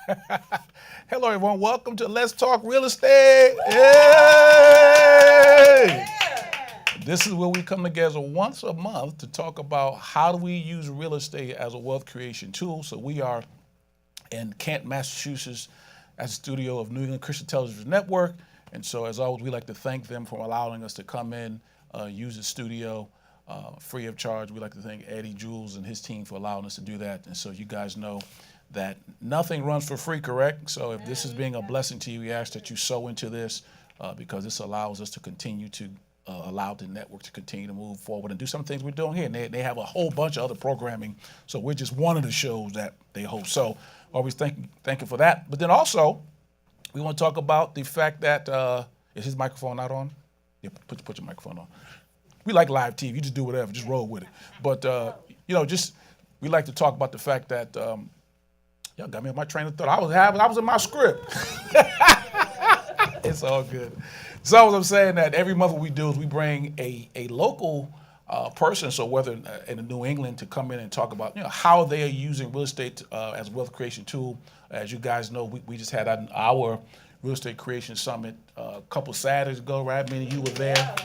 Hello, everyone. Welcome to Let's Talk Real Estate. Yay! This is where we come together once a month to talk about how do we use real estate as a wealth creation tool. So we are in Kent, Massachusetts, at the studio of New England Christian Television Network. And so, as always, we like to thank them for allowing us to come in, use the studio free of charge. We like to thank Eddie Jules and his team for allowing us to do that. And so you guys know that nothing runs for free, correct? So if this is being a blessing to you, we ask that you sow into this because this allows us to continue to allow the network to continue to move forward and do some things we're doing here. And they have a whole bunch of other programming. So we're just one of the shows that they host. So always thank you for that. But then also, we want to talk about the fact that, is his microphone not on? Yeah, put your microphone on. We like live TV. You just do whatever. Just roll with it. But, we like to talk about the fact that, y'all got me on my train of thought. I was in my script. It's all good. So what I'm saying that every month what we do is we bring a local person, so whether in New England, to come in and talk about how they are using real estate as a wealth creation tool. As you guys know, we just had our real estate creation summit a couple Saturdays ago, right? Many of you were there.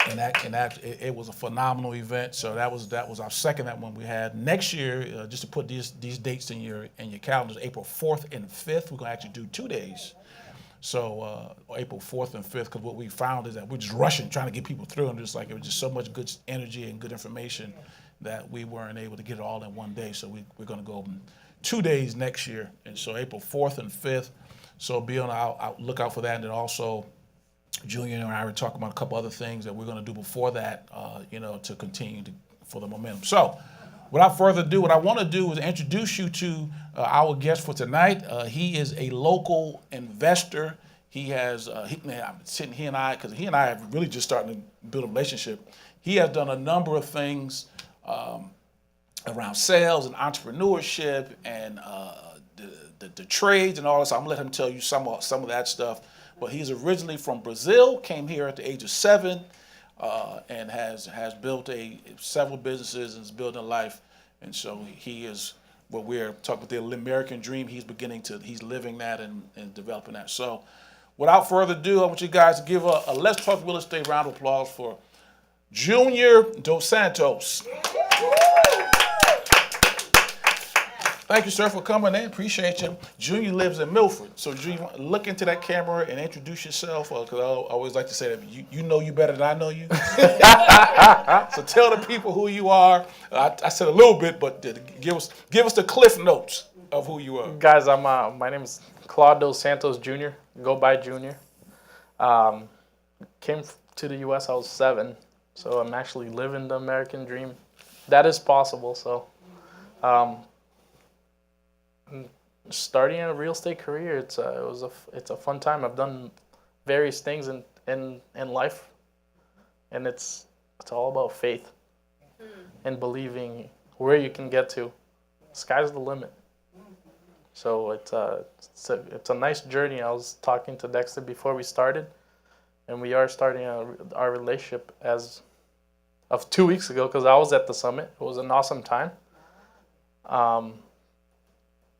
It was a phenomenal event. So that was our second one we had. Next year, just to put these dates in your calendars, April 4th and 5th, we're gonna actually do 2 days. So April 4th and 5th, because what we found is that we're just rushing, trying to get people through, and it was just so much good energy and good information that we weren't able to get it all in one day. So we're gonna go 2 days next year, and so April 4th and 5th. So be on the lookout for that, and then also Junior and I were talking about a couple other things that we're going to do before that, to continue for the momentum. So, without further ado, what I want to do is introduce you to our guest for tonight. He is a local investor. He and I have really just starting to build a relationship. He has done a number of things around sales and entrepreneurship and the trades and all this. I'm going to let him tell you some of that stuff. But he's originally from Brazil, came here at the age of 7, and has built several businesses and is building a life. And so he is what we're talking about, the American dream. He's living that and developing that. So without further ado, I want you guys to give a Let's Talk Real Estate round of applause for Junior Dos Santos. Thank you, sir, for coming in. Appreciate you. Junior lives in Milford. So, Junior, look into that camera and introduce yourself, because I always like to say that you know you better than I know you. So tell the people who you are. I said a little bit, but give us the cliff notes of who you are. Guys, my name is Claude Dos Santos Jr., go by Junior. Came to the U.S. I was 7, so I'm actually living the American dream. That is possible, so... starting a real estate career, it's a fun time. I've done various things in life, and it's all about faith and believing where you can get to. Sky's the limit. So it's a nice journey. I was talking to Dexter before we started, and we are starting our relationship as of 2 weeks ago, because I was at the summit. It was an awesome time.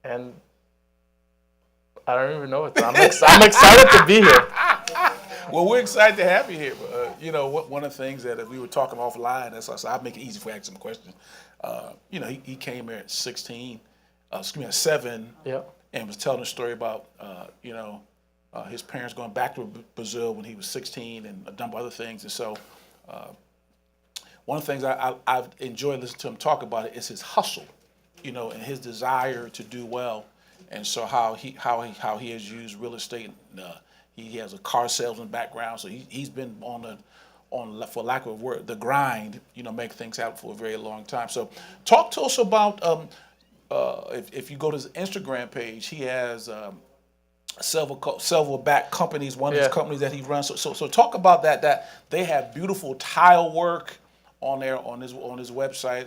And I don't even know what I'm excited to be here. Well, we're excited to have you here. One of the things that we were talking offline, I'll make it easy for asking some questions. He came here at 7, Yep. And was telling a story about, his parents going back to Brazil when he was 16 and a number of other things. And so one of the things I've enjoyed listening to him talk about it is his hustle. And his desire to do well, and so how he has used real estate. He has a car salesman background, so he's been on for lack of a word, the grind. Make things happen for a very long time. So talk to us about if you go to his Instagram page, he has several back companies. One of his companies that he runs. So talk about that they have beautiful tile work on his website,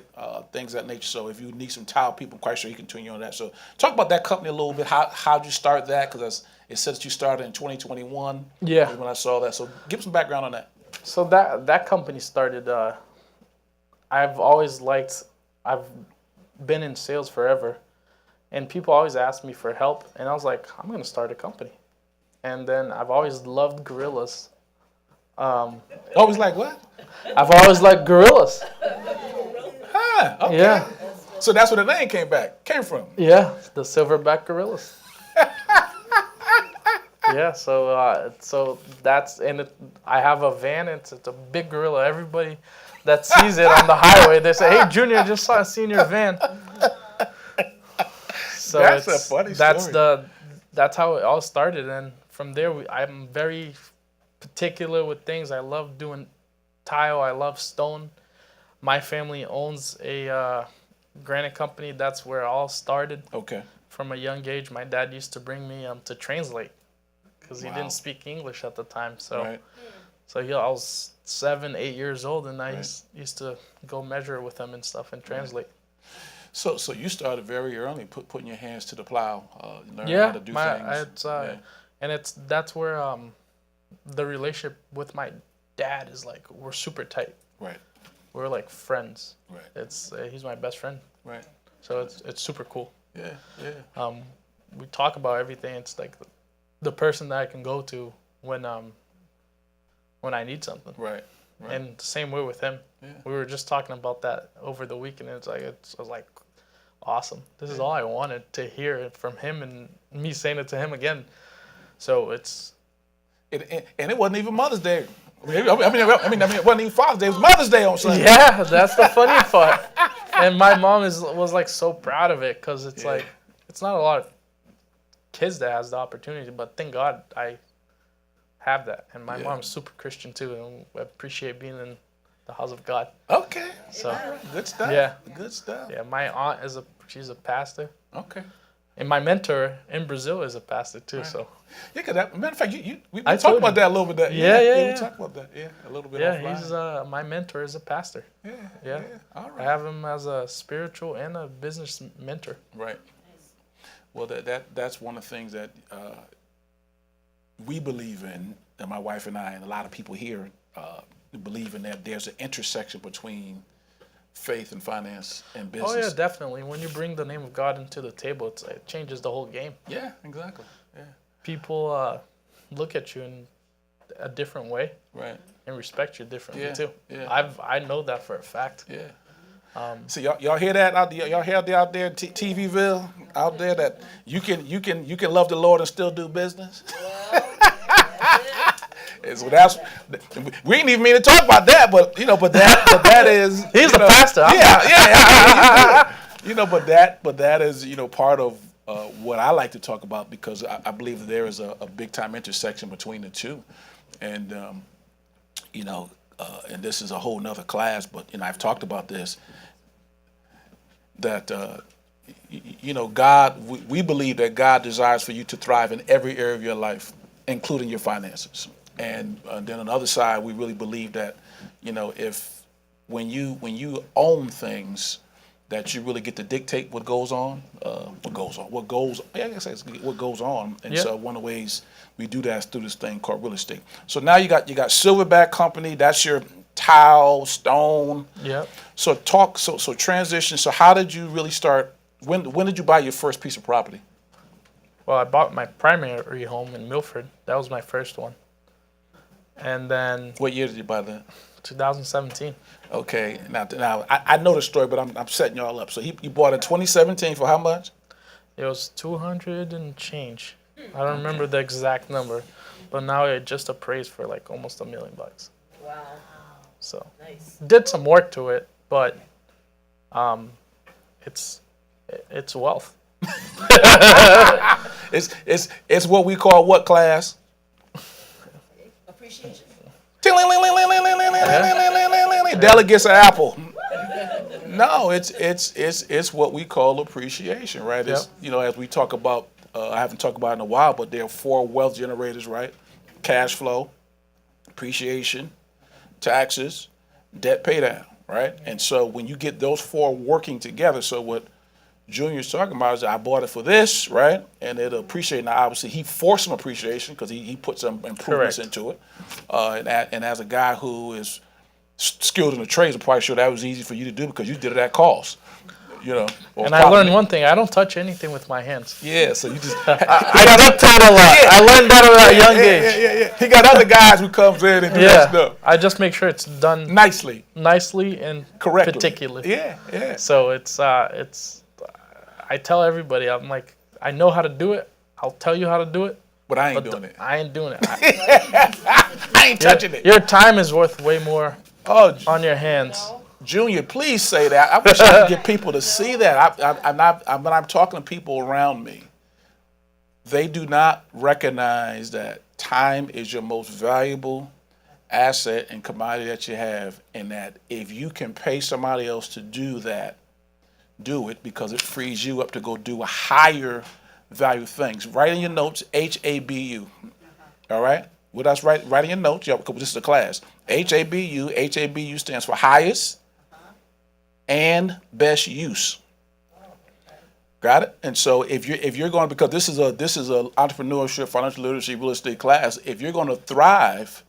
things of that nature. So if you need some tile people, I'm quite sure he can tune you on that. So talk about that company a little bit. How'd you start that? Because it says that you started in 2021. Yeah. When I saw that. So give some background on that. So that company started. I've been in sales forever, And people always ask me for help, and I was like, I'm going to start a company. And then I've always loved gorillas. Always like what? I've always liked gorillas. Huh, okay. Yeah. So that's where the name came from. Yeah, the silverback gorillas. Yeah, so that's, and I have a van. It's a big gorilla. Everybody that sees it on the highway, they say, "Hey, Junior, I just seen your van." So That's a funny story. That's how it all started, and from there I'm very particular with things. I love doing tile. I love stone. My family owns a granite company. That's where it all started. Okay. From a young age, my dad used to bring me to translate because he Wow. didn't speak English at the time. So, Right. I was 7, 8 years old, and I Right. used to go measure with him and stuff and translate. So you started very early, putting your hands to the plow, learning how to do things. That's where the relationship with my dad is like, we're super tight. Right. We're like friends. Right. He's my best friend. Right. So it's super cool. Yeah. Yeah. We talk about everything. It's like the person that I can go to when I need something. Right. Right. And the same way with him. Yeah. We were just talking about that over the weekend. I was like, awesome. This is all I wanted to hear from him, and me saying it to him again. So it's. And it wasn't even Mother's Day. I mean, it wasn't even Father's Day. It was Mother's Day on Sunday. Yeah, that's the funny part. And my mom was like so proud of it, because it's like, it's not a lot of kids that has the opportunity, but thank God I have that. And my mom's super Christian too, and I appreciate being in the house of God. Okay. So good stuff. Yeah. Good stuff. yeah, my aunt she's a pastor, Okay. and my mentor in Brazil is a pastor too. Right. So Yeah, because matter of fact, we I talked told about you. that a little bit. Yeah. We talked about that. Yeah, a little bit. yeah, offline. he's my mentor is a pastor. Yeah. Yeah. All I right. have him as a spiritual and a business mentor. Right. Well, that's one of the things that we believe in, and my wife and I, and a lot of people here believe in, that there's an intersection between faith and finance and business. Oh yeah, definitely. When you bring the name of God into the table, it changes the whole game. Yeah, exactly. Yeah. People look at you in a different way Right. and respect you differently Yeah, too. yeah. I know that for a fact. Yeah. So y'all hear that out there? Y'all hear that out there, TVville out there, that you can love the Lord and still do business. So we didn't even mean to talk about that, but that is He's a pastor. But that is part of what I like to talk about, because I believe that there is a big time intersection between the two, and and this is a whole nother class, but I've talked about this, that God, we believe that God desires for you to thrive in every area of your life, including your finances. And then on the other side, we really believe that if when you own things, that you really get to dictate what goes on. And so one of the ways we do that is through this thing called real estate. So now you got Silverback Company. That's your tile, stone. Yep. So transition. So how did you really start? When did you buy your first piece of property? Well, I bought my primary home in Milford. That was my first one. And then What year did you buy that? 2017. Okay. Now I know the story, but I'm setting y'all up. So you bought in 2017 for how much? It was 200 and change. I don't remember the exact number, but now it just appraised for like almost $1 million. Wow. So Nice. did some work to it, but it's wealth. It's what we call what class? Appreciation. Delegates an apple. No, it's what we call appreciation, right? It's as we talk about, I haven't talked about it in a while, but there are 4 wealth generators, right? Cash flow, appreciation, taxes, debt pay down, right? And so when you get those 4 working together, so what Junior's talking about is, I bought it for this, right? And it'll appreciate. Now, obviously, he forced some appreciation because he put some improvements into it. And as a guy who is skilled in the trades, I'm probably sure that was easy for you to do because you did it at cost. you know. Or And I learned one thing: I don't touch anything with my hands. Yeah, so you just I dictate a lot. I learned that at a young age. Yeah. He got other guys who comes in and do that stuff I just make sure it's done nicely and correctly. particularly. Yeah. So it's I tell everybody, I'm like, I know how to do it. I'll tell you how to do it. But I ain't doing it. I ain't doing it. I ain't touching it. Your time is worth way more on your hands. Junior, please say that. I wish I could get people to see that. When I'm talking to people around me, they do not recognize that time is your most valuable asset and commodity that you have, and that if you can pay somebody else to do that, do it, because it frees you up to go do a higher value things. Write in your notes, HABU. All right? Well, that's right. Write in your notes. This is a class. HABU. HABU stands for highest and best use. Got it? And so if you're going, because this is a entrepreneurship, financial literacy, real estate class. If you're going to thrive,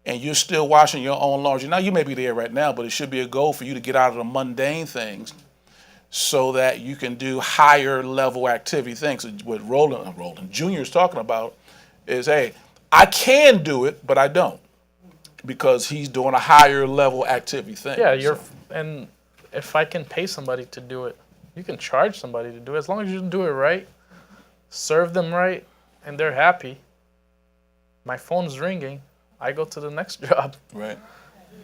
and you're still washing your own laundry, now you may be there right now, but it should be a goal for you to get out of the mundane things, so that you can do higher level activity things. What Roland Jr. is talking about is, hey, I can do it, but I don't, because he's doing a higher level activity thing. Yeah, and if I can pay somebody to do it, you can charge somebody to do it. As long as you do it right, serve them right, and they're happy. My phone's ringing. I go to the next job. Right.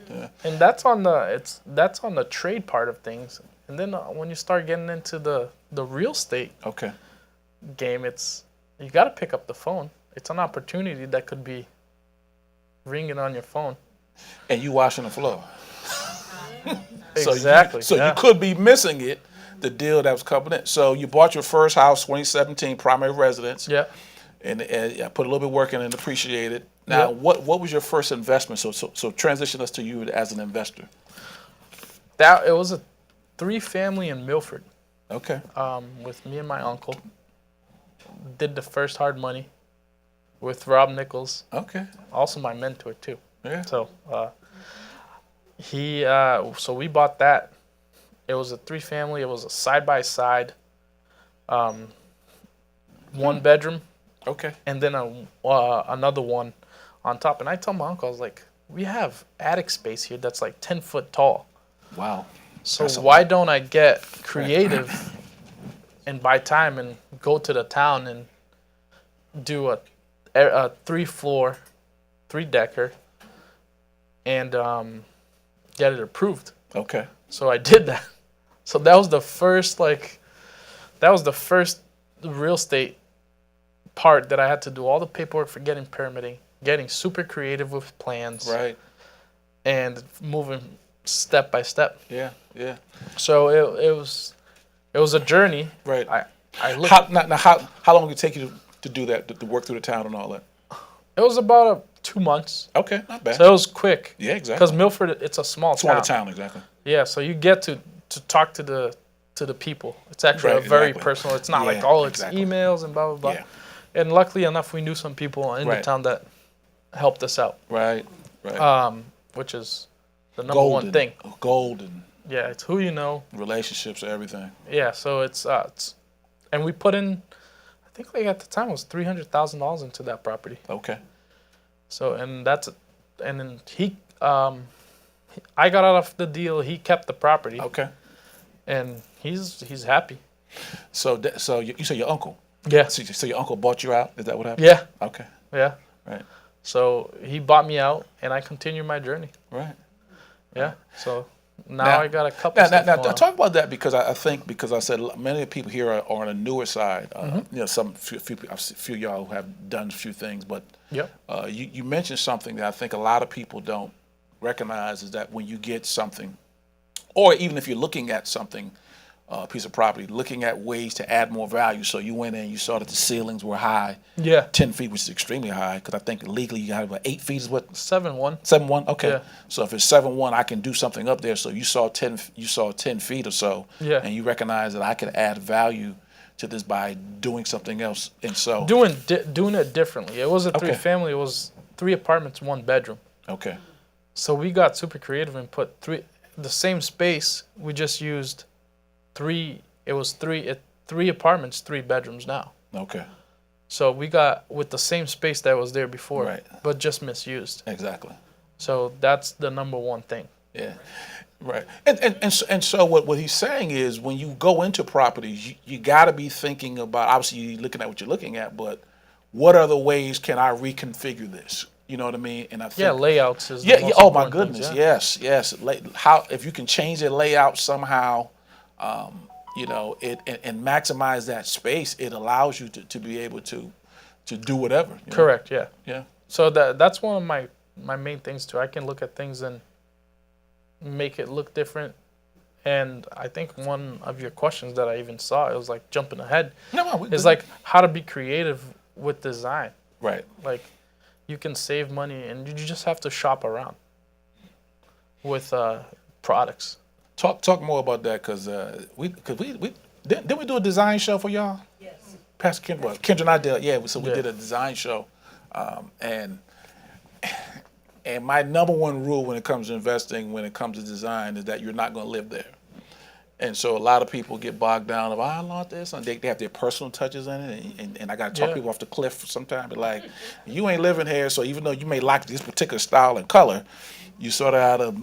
Yeah. And that's on the trade part of things. And then when you start getting into the real estate game, you got to pick up the phone. It's an opportunity that could be ringing on your phone. And you washing the floor. Exactly. So you could be missing it, the deal that was coming in. So you bought your first house, 2017, primary residence. Yeah. And I put a little bit of work in and appreciate it. Now, what was your first investment? So transition us to you as an investor. It was a 3-family in Milford. Okay. With me and my uncle. Did the first hard money with Rob Nichols. Okay. Also my mentor too. Yeah. So so we bought that. It was a 3-family. It was a side-by-side, 1-bedroom. Okay. And then another one on top. And I told my uncle, I was like, we have attic space here that's like 10 foot tall. Wow. So why don't I get creative and buy time and go to the town and do a 3-floor, 3-decker and get it approved. Okay. So I did that. So that was the first real estate part that I had to do all the paperwork for getting permitting, getting super creative with plans. Right. And moving step by step. Yeah. So it was a journey. Right. I looked. How long did it take you to do that, to work through the town and all that? It was about 2 months. Okay, not bad. So it was quick. Yeah, exactly. Because Milford, it's a small town. Smaller town, exactly. Yeah, so you get to talk to the people. It's actually very personal. It's not it's emails and blah blah blah. Yeah. And luckily enough, we knew some people in the town that helped us out. Right. Which is the number one thing. Golden. Yeah, it's who you know. Relationships, everything. Yeah, so it's and we put in, I think like at the time it was $300,000 into that property. Okay. So and then he I got out of the deal. He kept the property. Okay. And he's happy. So you say your uncle? Yeah. So your uncle bought you out? Is that what happened? Yeah. Okay. Yeah. Right. So he bought me out, and I continued my journey. Right. Yeah. So now I got a couple. Now talk about that, because I think, because I said many people here are on a newer side. You know, few of y'all who have done a few things, but you mentioned something that I think a lot of people don't recognize, is that when you get something, or even if you're looking at something, a piece of property, looking at ways to add more value. So you went in, you saw that the ceilings were high. Yeah. 10 feet, which is extremely high, because I think legally you have 8 feet is what? 7'1". 7'1", okay. Yeah. So if it's 7'1", I can do something up there. So you saw 10 feet or so, and you recognize that I can add value to this by doing something else. And so doing it differently. It was a 3-family. It was 3 apartments, 1 bedroom. Okay. So we got super creative and put the same space. We just used three apartments, 3 bedrooms now. Okay. So we got with the same space that was there before, Right. but just misused. Exactly. So that's the number one thing. Yeah. Right. And so what he's saying is when you go into properties, you got to be thinking about, obviously you're looking at what you're looking at, but what other ways can I reconfigure this? You know what I mean? And I think, Yeah, layouts is yeah, the yeah. most Oh my important goodness. things, yeah. Yes. How if you can change the layout somehow, and maximize that space, it allows you to be able to do whatever. You know? Correct, yeah. Yeah. So that's one of my main things too. I can look at things and make it look different. And I think one of your questions that I even saw, it was like jumping ahead, is like how to be creative with design. Right. Like you can save money and you just have to shop around with products. Talk more about that because we didn't we do a design show for y'all? Yes. Pastor Kendra and I did. Yeah, so we Yeah. did a design show, and my number one rule when it comes to investing, when it comes to design, is that you're not going to live there. And so a lot of people get bogged down of I want this, and they have their personal touches in it, and I got to talk Yeah. people off the cliff sometimes. But like, you ain't living here, so even though you may like this particular style and color, you sort of out of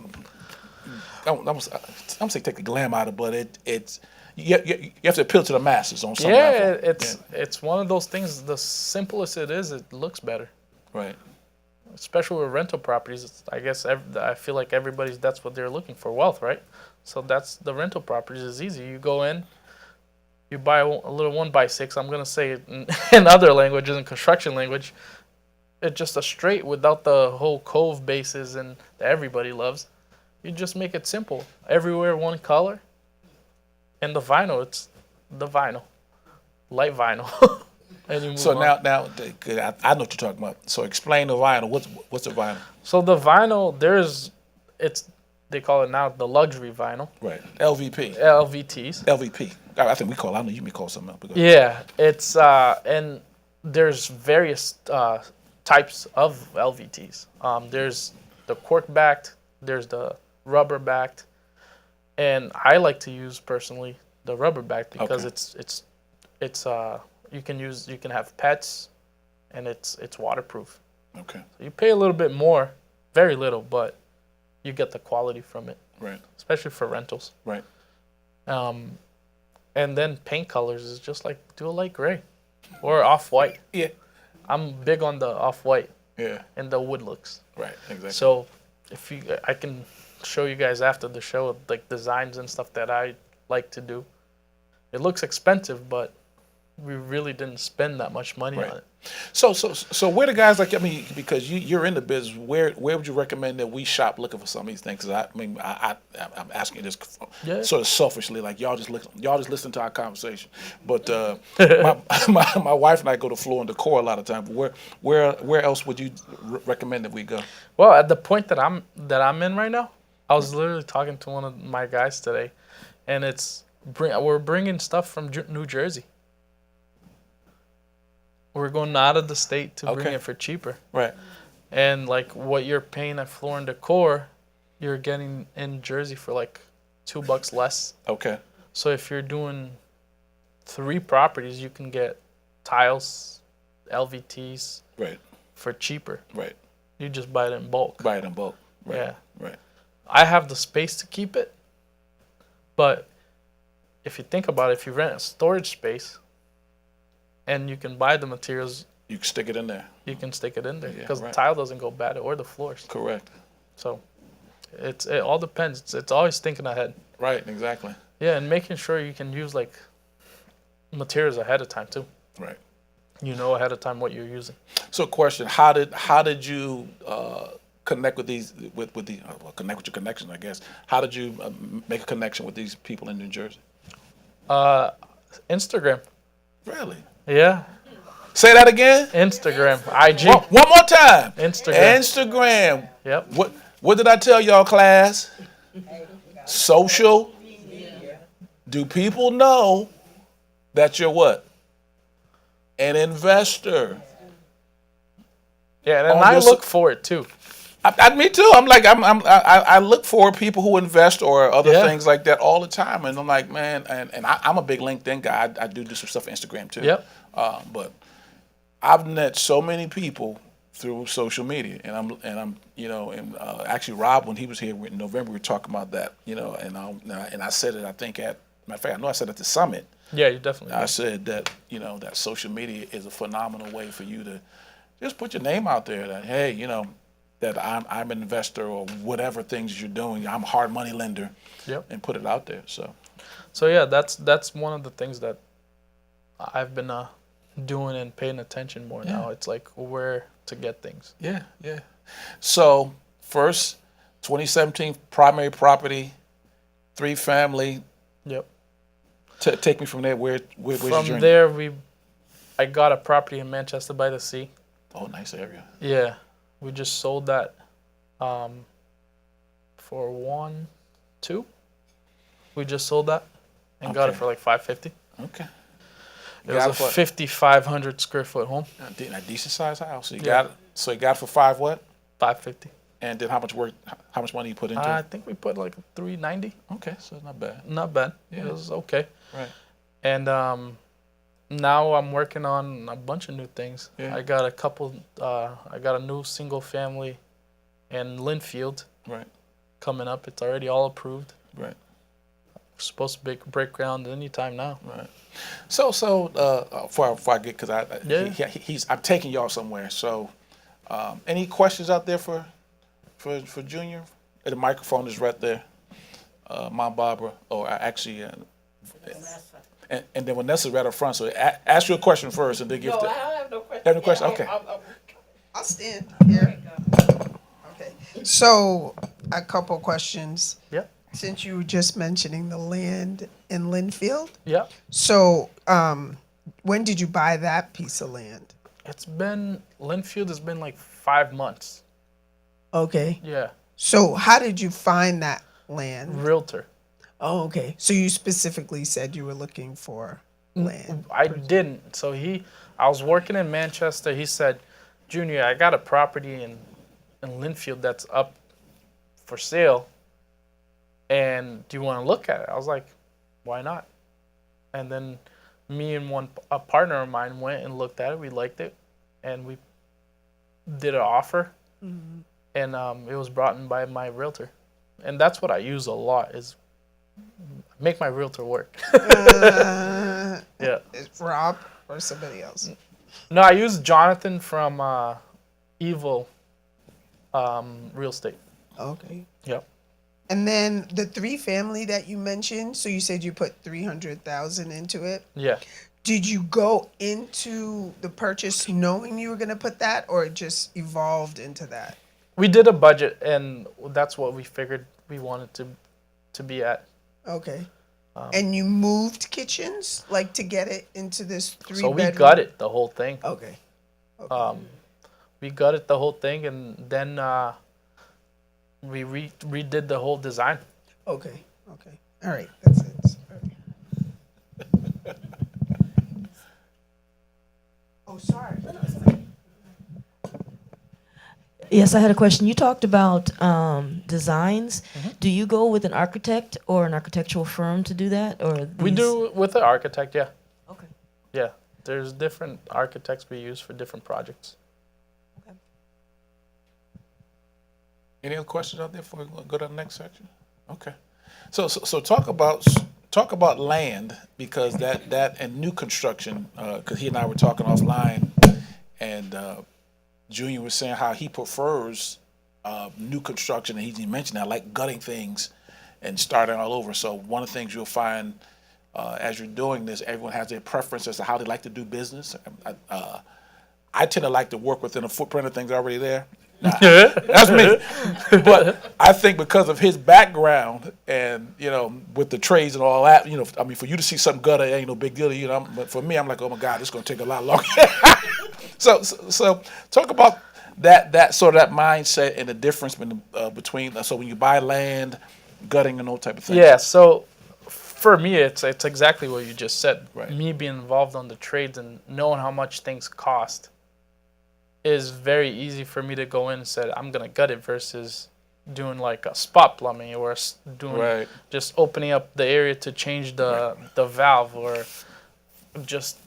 I'm gonna say take the glam out of it, but it's you have to appeal to the masses on some Yeah, level. it's one of those things. The simplest it is, it looks better. Right. Especially with rental properties. I guess I feel like that's what they're looking for, wealth, right? So that's the rental properties is easy. You go in, you buy a little 1x6. I'm gonna say it in other languages, in construction language. It's just a straight without the whole cove bases and that everybody loves. You just make it simple. Everywhere one color. And the vinyl, it's the vinyl. Light vinyl. And you move So on. now I know what you're talking about. So explain the vinyl. What's the vinyl? So the vinyl, they call it now the luxury vinyl. Right. LVP. LVTs. LVP. I think we call. I know you may call something else. Yeah, it's and there's various types of LVTs. There's the cork backed, there's the rubber backed, and I like to use personally the rubber backed because Okay. it's you can have pets, and it's waterproof. Okay. You pay a little bit more, very little, but you get the quality from it, Right. especially for rentals. Right. And then paint colors is just like do a light gray or off white. Yeah. I'm big on the off white Yeah. and the wood looks. Right. Exactly. So I can show you guys after the show like designs and stuff that I like to do. It looks expensive, but we really didn't spend that much money Right. on it. So where the guys like because you're in the business, where would you recommend that we shop looking for some of these things? 'Cause I'm asking you this Yeah. sort of selfishly, like y'all just listen to our conversation. But my wife and I go to Floor and Decor a lot of times. Where else would you recommend that we go? Well, at the point that I'm in right now, I was literally talking to one of my guys today, and we're bringing stuff from New Jersey. We're going out of the state to bring Okay. it for cheaper. Right. And like what you're paying at Floor and Decor, you're getting in Jersey for like $2 less. Okay. So if you're doing 3 properties, you can get tiles, LVTs Right. for cheaper. Right. You just buy it in bulk. Buy it in bulk. Right. Yeah. Right. I have the space to keep it, but if you think about it, if you rent a storage space and you can buy the materials, You can stick it in there. you can stick it in there Yeah, because right. the tile doesn't go bad or the floors. Correct. So it all depends. It's always thinking ahead. Right. Exactly. Yeah, and making sure you can use like materials ahead of time too. Right. You know ahead of time what you're using. So, question: How did you connect with connect with your connections? I guess. How did you make a connection with these people in New Jersey? Instagram. Really? Yeah, Say that again. Instagram, IG, One more time. Instagram. Instagram. Yep. What did I tell y'all, class? Social. Do people know that you're what? An investor. Yeah, and On I your look for it too. Me too. I'm like, I look for people who invest or other Yeah. things like that all the time, and I'm like, man, and I'm a big LinkedIn guy. I do some stuff for Instagram too. Yep. But I've met so many people through social media, and I'm and actually Rob, when he was here in November, we were talking about that, and I said it, I think at matter of fact, I know I said at the summit. Yeah, you definitely. I said that that social media is a phenomenal way for you to just put your name out there. That hey, that I'm an investor or whatever things you're doing. I'm a hard money lender. Yep. And put it out there. So yeah, that's one of the things that I've been doing and paying attention more now. It's like where to get things. Yeah. So first, 2017 primary property, 3 family. Yep. Take me from there. Where's your journey? From there, I got a property in Manchester by the Sea. Oh, nice area. Yeah, we just sold that for 2. We just sold that and got it for like $550. Okay. It was a 5,500 square foot home. A decent sized house. So you got it. So you got it for what? $550. And then how much money you put into it? I think we put like $390. Okay, so not bad. Not bad. Yeah. It was okay. Right. And now I'm working on a bunch of new things. Yeah. I got I got a new single family in Linfield. Right. Coming up. It's already all approved. Right. We're supposed to break ground anytime now. Right. So before I get, because I'm taking y'all somewhere. So, any questions out there for Junior? The microphone is right there. Mom Barbara, or actually, and then Vanessa's right up front. So ask you a question first, and then give. No, I have no question. Have no question? Okay. I'll stand here. Okay. So a couple questions. Yeah. Since you were just mentioning the land in Linfield, Yeah. so when did you buy that piece of land? Linfield has been like 5 months. Okay. Yeah. So how did you find that land? Realtor. Oh, okay. So you specifically said you were looking for land. I didn't. So I was working in Manchester. He said, Junior, I got a property in Linfield that's up for sale. And do you want to look at it? I was like, why not? And then me and a partner of mine went and looked at it. We liked it. And we did an offer. Mm-hmm. And it was brought in by my realtor. And that's what I use a lot is make my realtor work. Yeah. It's Rob or somebody else? No, I use Jonathan from Evil Real Estate. Okay. Yep. And then the 3 family that you mentioned, so you said you put $300,000 into it. Yeah. Did you go into the purchase knowing you were going to put that, or it just evolved into that? We did a budget, and that's what we figured we wanted to be at. Okay. And you moved kitchens, like to get it into this 3-bedroom? So we gutted the whole thing. Okay. We gutted the whole thing, and then we redid the whole design. Okay. Okay. All right. That's it. Oh, sorry. Yes, I had a question. You talked about designs. Mm-hmm. Do you go with an architect or an architectural firm to do that, or We do it with an architect, yeah. Okay. Yeah, there's different architects we use for different projects. Okay. Any other questions out there before we go to the next section? Okay. So talk about land, because that and new construction, because he and I were talking offline, and Junior was saying how he prefers new construction, and he mentioned that, like gutting things and starting all over. So one of the things you'll find as you're doing this, everyone has their preference as to how they like to do business. I tend to like to work within a footprint of things already there. That's me. But I think because of his background and, with the trades and all that, for you to see something gutter, it ain't no big deal, But for me, I'm like, oh my God, this is going to take a lot longer. So talk about that sort of that mindset and the difference between so when you buy land, gutting and those type of things. Yeah, so for me, it's exactly what you just said. Right. Me being involved on the trades and knowing how much things cost. is very easy for me to go in and say I'm gonna gut it versus doing like a spot plumbing or doing Right. just opening up the area to change the valve or just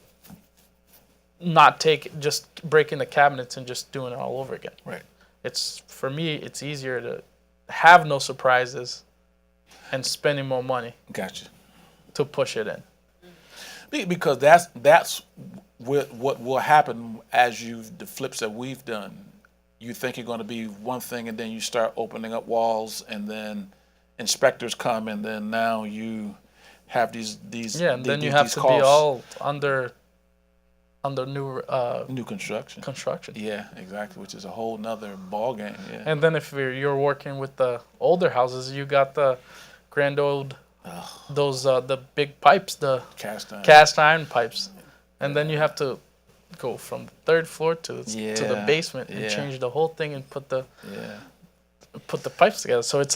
just breaking the cabinets and just doing it all over again. Right. It's for me it's easier to have no surprises and spending more money Gotcha. to push it in. Because that's what will happen as the flips that we've done. You think you're going to be one thing, and then you start opening up walls, and then inspectors come, and then now you have these And then you have these to costs. be all under New construction. construction. Yeah, exactly, which is a whole nother ball game. Yeah. And then if you're working with the older houses, you got the grand old those the big pipes, the Cast iron. pipes, and then you have to go from the third floor to the basement and change the whole thing and put the pipes together. So it's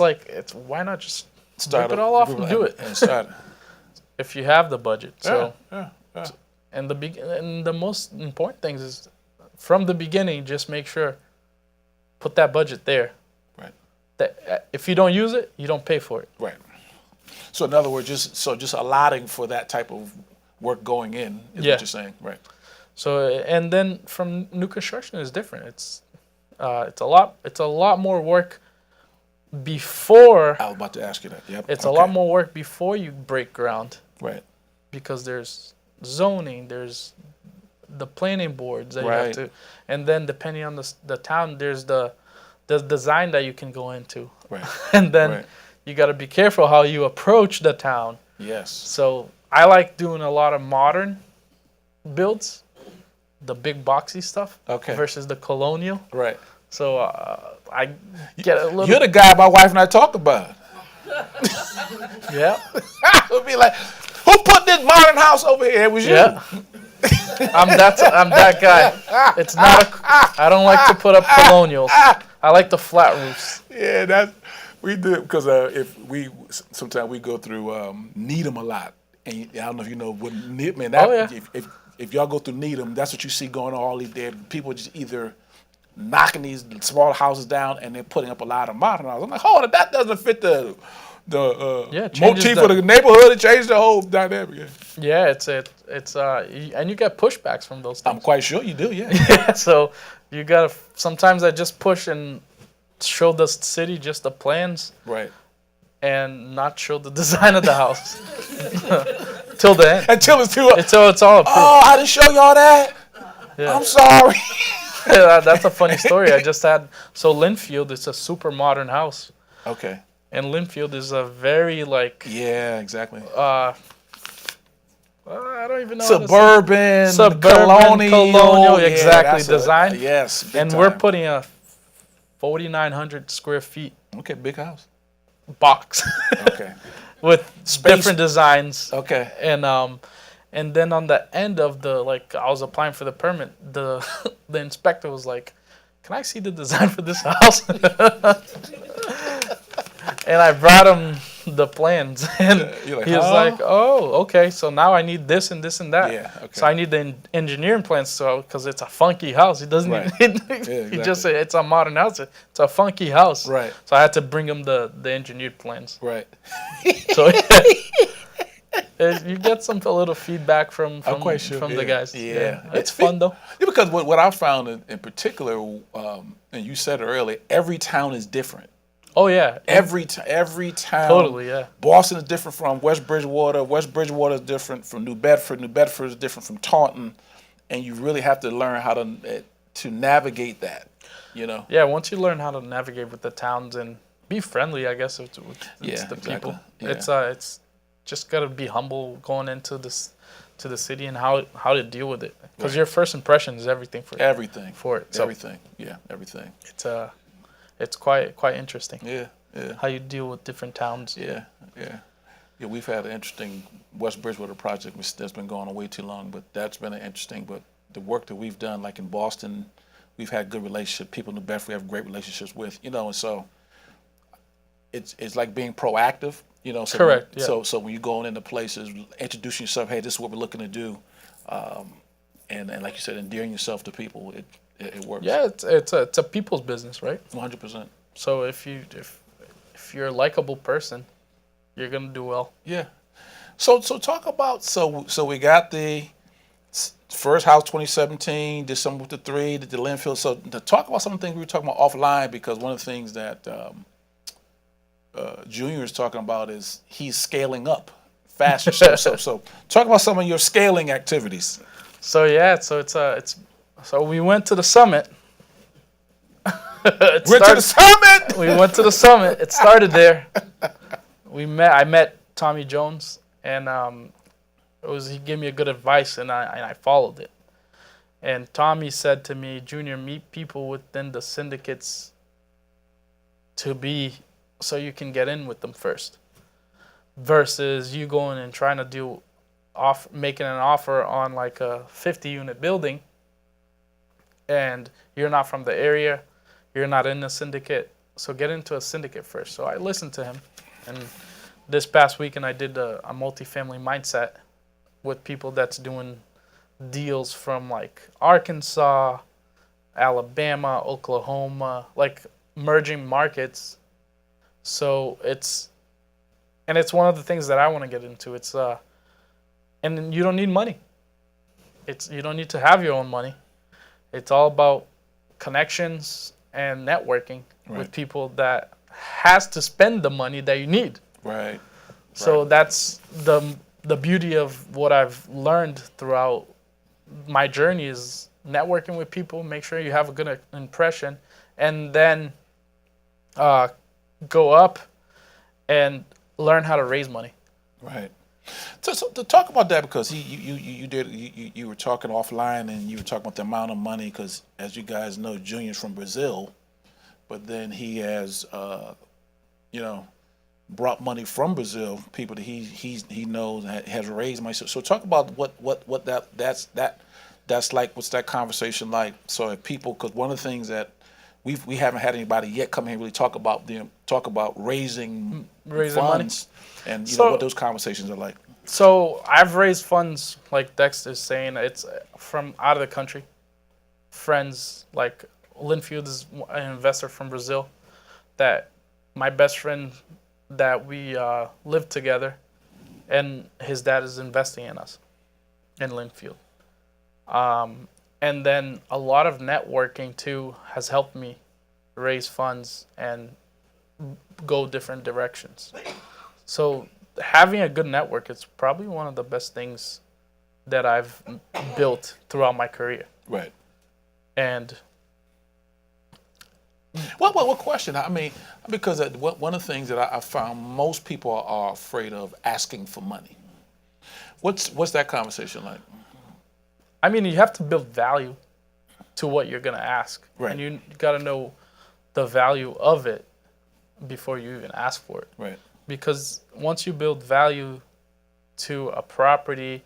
why not just rip it all off and do it And start. if you have the budget. So yeah. and the most important things is from the beginning, just make sure put that budget there. Right. That if you don't use it, you don't pay for it. Right. So in other words, just allotting for that type of work going in is Yeah. what you're saying, right? So and then from new construction is different. It's a lot more work before. I was about to ask you that. Yep. It's a lot more work before you break ground Right. because there's zoning, there's the planning boards that you have Right. to, and then depending on the town, there's the design that you can go into, Right. and then Right. you got to be careful how you approach the town. Yes. So I like doing a lot of modern builds, the big boxy stuff, Okay. versus the colonial. Right. So I get a little. You're the guy my wife and I talked about. Yeah. It'll be like, who put this modern house over here? It was you. Yeah. I'm that guy. It's not. I don't like to put up colonials. I like the flat roofs. Yeah, we do because sometimes we go through Needham a lot, and I don't know if you know what Needham. Oh, yeah. If y'all go through Needham, that's what you see going on all these there. People just either knocking these smaller houses down and they're putting up a lot of modern houses. I'm like, hold on, that doesn't fit the changes motif of the neighborhood. It changed the whole dynamic. Yeah. Yeah, and you get pushbacks from those I'm things. quite sure you do. Yeah. Yeah, so you gotta. Sometimes I just push and show the city just the plans Right. and not show the design of the house till the end. Until it's too. Until it's all approved. Oh, I didn't show y'all that. Yeah. I'm sorry. That's a funny story. I just had Linfield. It's a super modern house, Okay. and Linfield is a very Yeah, exactly. I don't even know how to say- Suburban, Suburban, colonial, yeah, exactly, that's design. Yes, big and we're time. putting a 4,900 square feet Okay, big house. box Okay, with Space. different designs. okay. And then on the end of I was applying for the permit, the inspector was like, "Can I see the design for this house?" And I brought him the plans, and You're like, he was "Huh?" like, "Oh, okay. So now I need this and this and that. Yeah, okay. So I need the engineering plans, because it's a funky house. He doesn't. Right. Even, Yeah, he just said it's a modern house. It's a funky house. Right. So I had to bring him the engineered plans. Right. So you get a little feedback from I'm quite sure. from yeah. the guys. Yeah. It's fun though. Yeah, because what I found in particular, and you said it earlier, every town is different. Oh yeah. Every town. Totally, yeah. Boston is different from West Bridgewater. West Bridgewater is different from New Bedford. New Bedford is different from Taunton, and you really have to learn how to navigate that. You know. Yeah, once you learn how to navigate with the towns and be friendly, I guess with Yeah, the exactly. people. Yeah. It's just gotta be humble going into to the city and how to deal with it, because Right. your first impression is everything for Everything. for it. So Everything. Yeah. Everything. it's quite interesting Yeah. Yeah. how you deal with different towns. Yeah, yeah. Yeah, we've had an interesting West Bridgewater project that's been going on way too long, but that's been interesting. But the work that we've done, like in Boston, we've had good relationships. People in New Bedford we have great relationships with, and so it's like being proactive, So Correct, yeah. So when you're going into places, introducing yourself, hey, this is what we're looking to do, and like you said, endearing yourself to people. it works. Yeah, it's a people's business, right? 100%. So if you're a likable person, you're gonna do well. Yeah. So talk about so we got the first house 2017, did some with the 3, did the Linfield. So to talk about some of the things we were talking about offline, because one of the things that Junior is talking about is he's scaling up faster. So talk about some of your scaling activities. So yeah, so we went to the summit. We're to the summit. We went to the summit. It started there. I met Tommy Jones, and he gave me a good advice, and I followed it. And Tommy said to me, Junior, meet people within the syndicates so you can get in with them first, versus you going and trying to making an offer on like a 50-unit building, and you're not from the area, you're not in the syndicate. So get into a syndicate first. So I listened to him, and this past weekend I did a multifamily mindset with people that's doing deals from like Arkansas, Alabama, Oklahoma, like merging markets. So it's one of the things that I want to get into. And you don't need money. You don't need to have your own money. It's all about connections and networking with people that has to spend the money that you need. Right. So that's the beauty of what I've learned throughout my journey is networking with people, make sure you have a good impression, and then go up and learn how to raise money. Right. So to talk about that, because you were talking offline, and you were talking about the amount of money, because as you guys know, Junior's from Brazil, but then he has brought money from Brazil, people that he knows has raised money. So talk about what that's like. What's that conversation like? So if people, because one of the things that we haven't had anybody yet come here and really talk about raising funds money. And So- what those conversations are like. So I've raised funds, like Dexter's saying, it's from out of the country. Friends, like Linfield is an investor from Brazil that my best friend that we live together, and his dad is investing in us in Linfield. And then a lot of networking too has helped me raise funds and go different directions. So having a good network is probably one of the best things that I've built throughout my career. Right. And What question? I mean, because one of the things that I found most people are afraid of asking for money. What's that conversation like? I mean, you have to build value to what you're going to ask. Right. And you got to know the value of it before you even ask for it. Right. Because once you build value to a property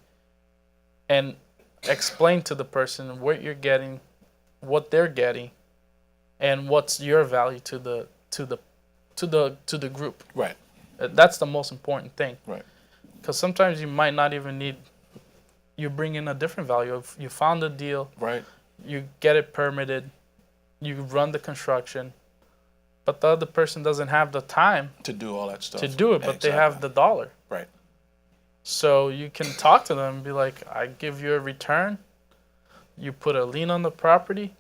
and explain to the person what you're getting, what they're getting, and what's your value to the group. Right. That's the most important thing. Right. Because sometimes you might not even need. You bring in a different value. You found a deal. Right. You get it permitted. You run the construction, but the other person doesn't have the time To do all that stuff. to do it. But they have the dollar. Right. So you can talk to them and be like, I give you a return. You put a lien on the property,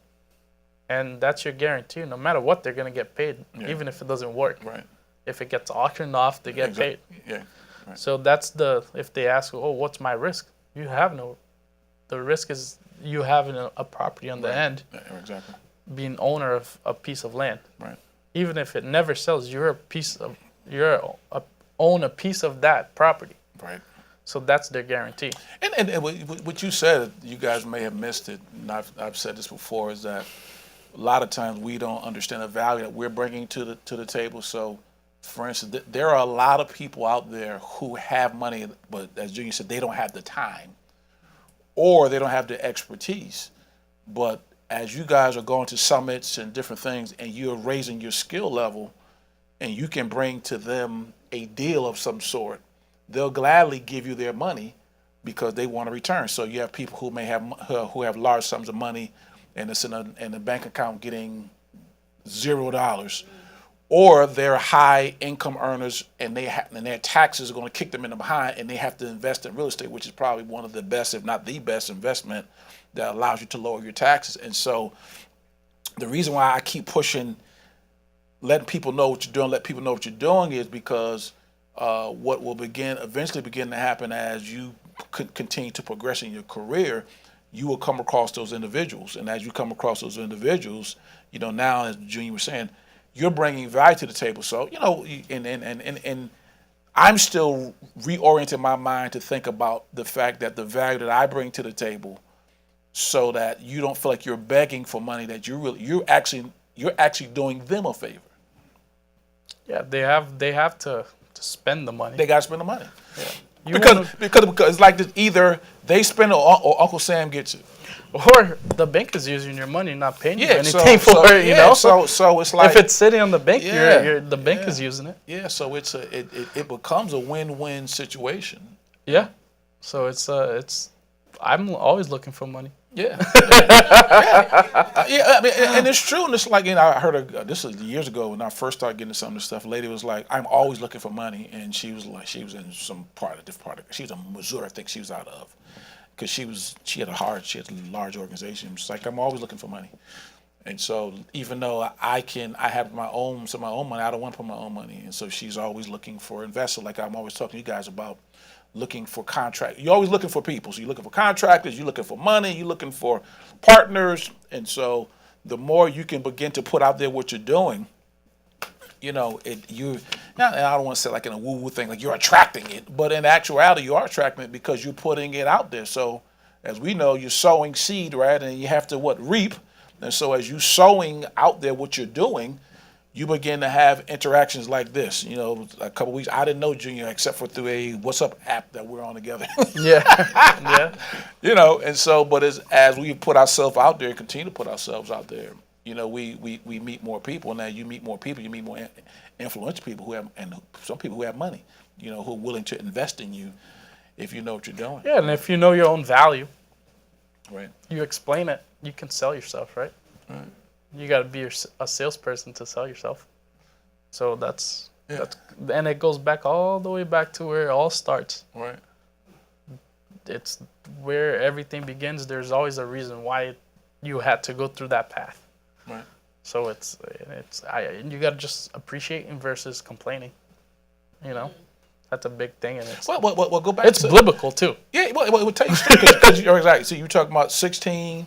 and that's your guarantee. No matter what, they're going to get paid, even if it doesn't work. Right. If it gets auctioned off, they get paid. Yeah. Right. So that's if they ask, oh, what's my risk? You have no. The risk is you having a property on the end, Yeah, exactly. being owner of a piece of land. Right. Even if it never sells, own a piece of that property. Right. So that's their guarantee. And what you said, you guys may have missed it, and I've said this before, is that a lot of times we don't understand the value that we're bringing to the table. So, for instance, there are a lot of people out there who have money, but as Junior said, they don't have the time, or they don't have the expertise. But as you guys are going to summits and different things, and you're raising your skill level, and you can bring to them a deal of some sort, they'll gladly give you their money because they want a return. So you have people who may have large sums of money and it's in a bank account getting $0, or they're high income earners and and their taxes are going to kick them in the behind, and they have to invest in real estate, which is probably one of the best, if not the best, investment that allows you to lower your taxes. And so the reason why I keep pushing, letting people know what you're doing, let people know what you're doing, is because what will eventually begin to happen as you continue to progress in your career, you will come across those individuals. And as you come across those individuals, now, as Junior was saying, you're bringing value to the table. So, and I'm still reorienting my mind to think about the fact that the value that I bring to the table, so that you don't feel like you're begging for money, that you're actually doing them a favor. Yeah, they have to spend the money. They got to spend the money. Yeah. Because it's like this: either they spend it, or Uncle Sam gets it. Or the bank is using your money, not paying you anything for it. So it's like, if it's sitting on the bank, the bank is using it. Yeah, so it becomes a win-win situation. Yeah, so it's I'm always looking for money. Yeah, yeah. I mean, and it's true. And it's like, I heard this was years ago when I first started getting into some of this stuff. A lady was like, "I'm always looking for money," and she was in some different part of. She was in Missouri, I think she was out of, because she had a large organization. She's like, "I'm always looking for money," and so even though I have some of my own money, I don't want to put my own money, and so she's always looking for investors. Like I'm always talking to you guys about. Looking for contract. You're always looking for people. So you're looking for contractors, you're looking for money, you're looking for partners. And so the more you can begin to put out there what you're doing, and I don't want to say like in a woo-woo thing, like you're attracting it, but in actuality, you are attracting it because you're putting it out there. So as we know, you're sowing seed, right? And you have to reap. And so as you sowing out there what you're doing, you begin to have interactions like this. A couple weeks, I didn't know Junior except for through a WhatsApp app that we're on together. Yeah. And so, but as we put ourselves out there, continue to put ourselves out there, we meet more people. Now you meet more people, you meet more influential people and some people who have money, who are willing to invest in you if you know what you're doing. Yeah, and if you know your own value, right? You explain it, you can sell yourself, right? Right. You got to be a salesperson to sell yourself. So that's and it goes back all the way back to where it all starts. Right. It's where everything begins. There's always a reason why you had to go through that path. Right. So you got to just appreciate versus complaining. That's a big thing, and it's Well, go back. It's biblical too. Yeah. Well, tell you straight because you're exactly. So you talking about 16.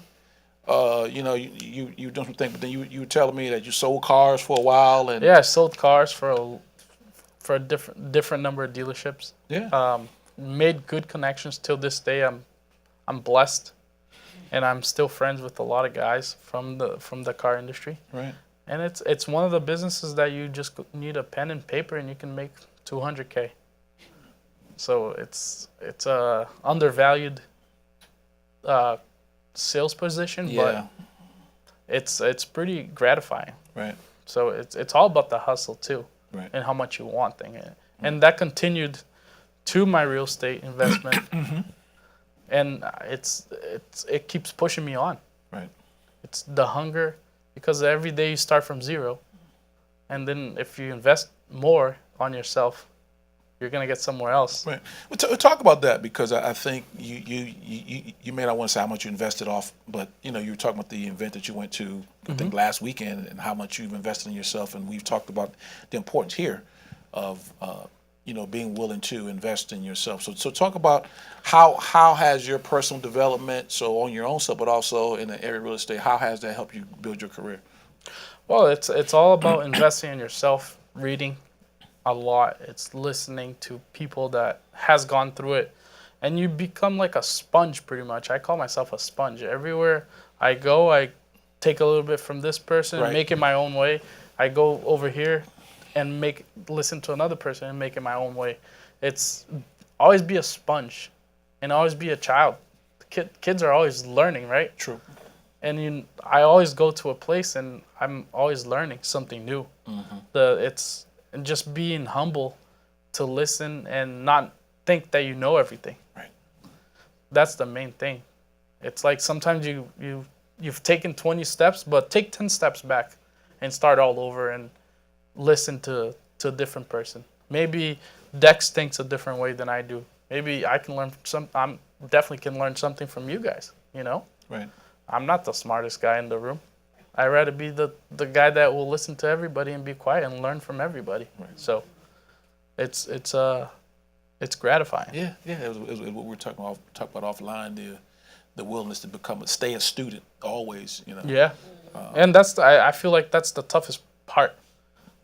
You doing some things, but then you were telling me that you sold cars for a while, and I sold cars for a different number of dealerships. Yeah. Made good connections till this day. I'm blessed, and I'm still friends with a lot of guys from the car industry. Right. And it's one of the businesses that you just need a pen and paper and you can make $200K. So it's a undervalued sales position, but it's pretty gratifying. Right. So it's all about the hustle too, right, and how much you want thing. And that continued to my real estate investment, and it keeps pushing me on. Right. It's the hunger, because every day you start from zero, and then if you invest more on yourself, you're gonna get somewhere else. Right. We'll talk about that, because I think you may not want to say how much you invested off, but you were talking about the event that you went to, I think last weekend, and how much you've invested in yourself, and we've talked about the importance here of being willing to invest in yourself. So talk about how has your personal development, so on your own stuff, but also in the area of real estate, how has that helped you build your career? Well, it's all about investing in yourself, reading a lot. It's listening to people that has gone through it, and you become like a sponge pretty much. I call myself a sponge. Everywhere I go, I take a little bit from this person and make it my own way. I go over here and listen to another person and make it my own way. It's always be a sponge and always be a child. Kids are always learning, right? True. And I always go to a place and I'm always learning something new. It's just being humble to listen and not think that you know everything. Right. That's the main thing. It's like sometimes you you've taken 20 steps, but take 10 steps back and start all over and listen to a different person. Maybe Dex thinks a different way than I do. Maybe I can learn I'm definitely can learn something from you guys, you know? Right. I'm not the smartest guy in the room. I'd rather be the guy that will listen to everybody and be quiet and learn from everybody. Right. So it's gratifying. Yeah. It was what we were talking about offline, the willingness to stay a student always, you know. Yeah. And I feel like that's the toughest part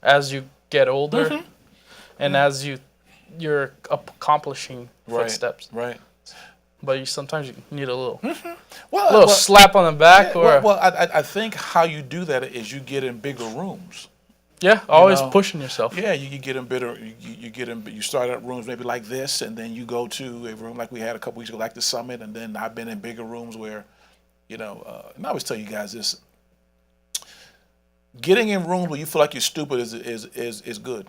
as you get older and as you're accomplishing footsteps. Right. But sometimes you need a little Well, slap on the back I think how you do that is you get in bigger rooms. Yeah, always pushing yourself. Yeah, you get in bigger. You start at rooms maybe like this, and then you go to a room like we had a couple weeks ago, like the Summit, and then I've been in bigger rooms where, and I always tell you guys this: getting in rooms where you feel like you're stupid is good.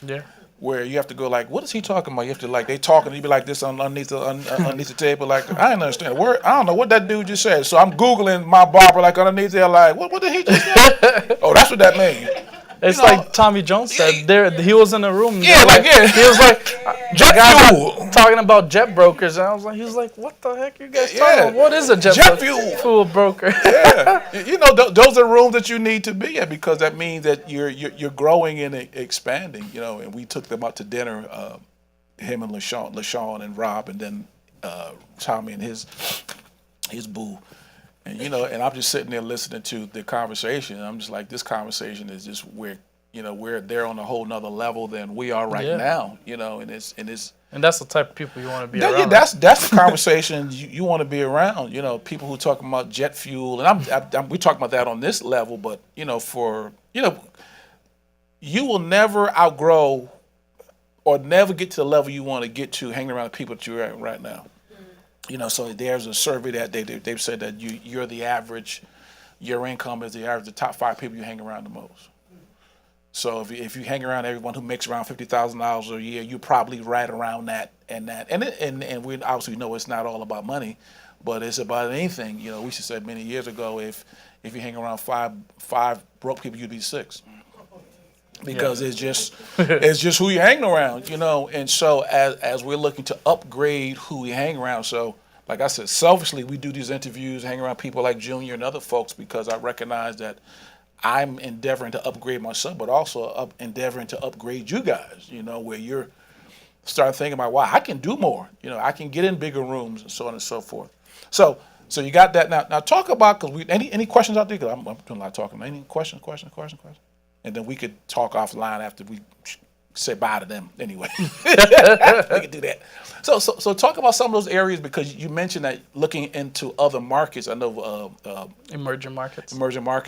Yeah. Where you have to go like, what is he talking about? You have to they talking, and you be like this underneath the table, like I didn't understand a word. I don't know what that dude just said. So I'm googling my barber like underneath there, like what did he just say? Oh, that's what that means. It's like Tommy Jones said. He was in a room. Yeah, he was like jet fuel, talking about jet brokers, and he was like, what the heck you guys talking about? What is a jet fuel broker? Yeah, those are rooms that you need to be at because that means that you're growing and expanding. And we took them out to dinner, him and LaShawn and Rob, and then Tommy and his boo. And and I'm just sitting there listening to the conversation. And I'm just like, this conversation is just where they're on a whole nother level than we are right now. And that's the type of people you want to be around. Yeah, that's the conversation you want to be around. People who talking about jet fuel, and we talking about that on this level. But you will never outgrow or never get to the level you want to get to hanging around the people that you're at right now. So there's a survey that they've said that you're the average, your income is the average, the top 5 people you hang around the most. So if you hang around everyone who makes around $50,000 a year, you're probably right around that and we obviously know it's not all about money, but it's about anything. We said many years ago if you hang around five broke people, you'd be 6. Because it's just who you hang around, and so as we're looking to upgrade who we hang around, so like I said, selfishly we do these interviews, hang around people like Junior and other folks because I recognize that I'm endeavoring to upgrade myself, but also endeavoring to upgrade you guys, where you're starting thinking about, wow, I can do more, I can get in bigger rooms and so on and so forth. So you got that now talk about, because any questions out there, because I'm doing a lot of talking. Any questions? And then we could talk offline after we say bye to them anyway. We could do that. So talk about some of those areas because you mentioned that looking into other markets. I know emerging markets.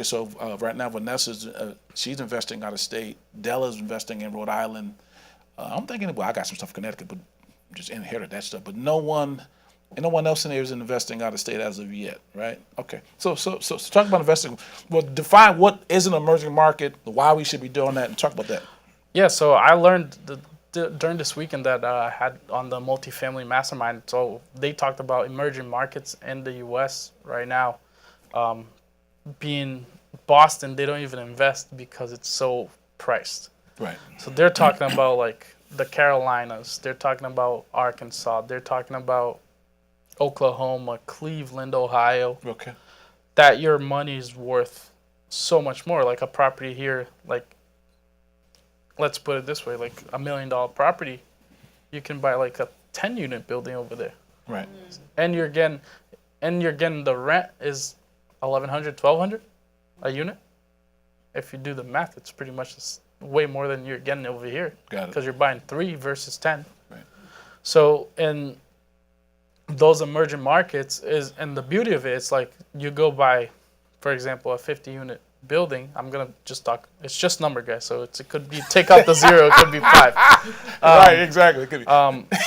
So right now Vanessa's she's investing out of state. Della's investing in Rhode Island. I'm thinking, I got some stuff in Connecticut, but just inherited that stuff. But no one else in there is investing out of state as of yet, right? Okay. So talk about investing. Well, define what is an emerging market, why we should be doing that, and talk about that. Yeah. So I learned during this weekend that I had on the multifamily mastermind. So they talked about emerging markets in the U.S. right now. Being Boston, they don't even invest because it's so priced. Right. So they're talking about like the Carolinas. They're talking about Arkansas. They're talking about Oklahoma, Cleveland, Ohio. Okay. That your money is worth so much more. Like a property here, like let's put it this way, like $1 million property, you can buy like a 10-unit building over there. Right. And you're getting the rent is $1,100, $1,200 a unit. If you do the math, it's pretty much way more than you're getting over here. Got it. Because you're buying 3 versus 10. Right. So in those emerging markets and the beauty of it's like you go buy, for example, a 50-unit building. I'm gonna just talk. It's just number, guys. So it could be take out the 0. It could be 5. Right, exactly. It could be.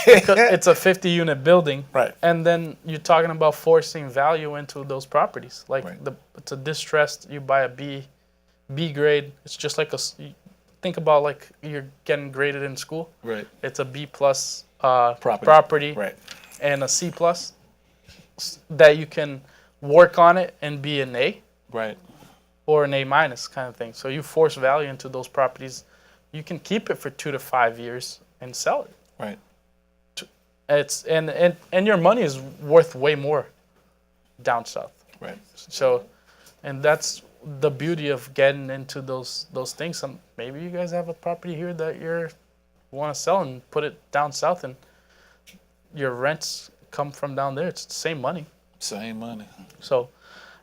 It's a 50-unit building. Right. And then you're talking about forcing value into those properties. Like right. It's a distressed. You buy a B grade. It's just like think about like you're getting graded in school. Right. It's a B plus property. Right. And a C plus that you can work on it and be an A Right. or an A minus kind of thing. So you force value into those properties. You can keep it for 2 to 5 years and sell it. Right. It's and your money is worth way more down south. Right. So, and that's the beauty of getting into those things. Maybe you guys have a property here that you want to sell and put it down south, and your rents come from down there. It's the same money. Same money. So,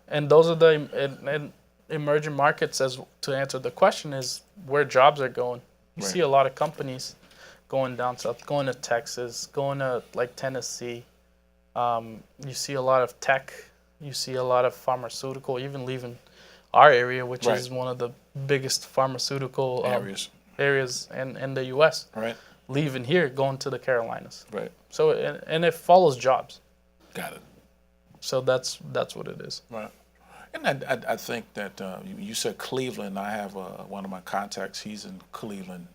and those are the emerging markets. As to answer the question, is where jobs are going. You Right. see a lot of companies going down south, going to Texas, going to like Tennessee. You see a lot of tech. You see a lot of pharmaceutical, even leaving our area, which Right. is one of the biggest pharmaceutical Areas. in the U.S. Right. Leaving here, going to the Carolinas. Right. So and it follows jobs. Got it. So that's what it is. Right. And I think that you said Cleveland. I have one of my contacts. He's in Cleveland,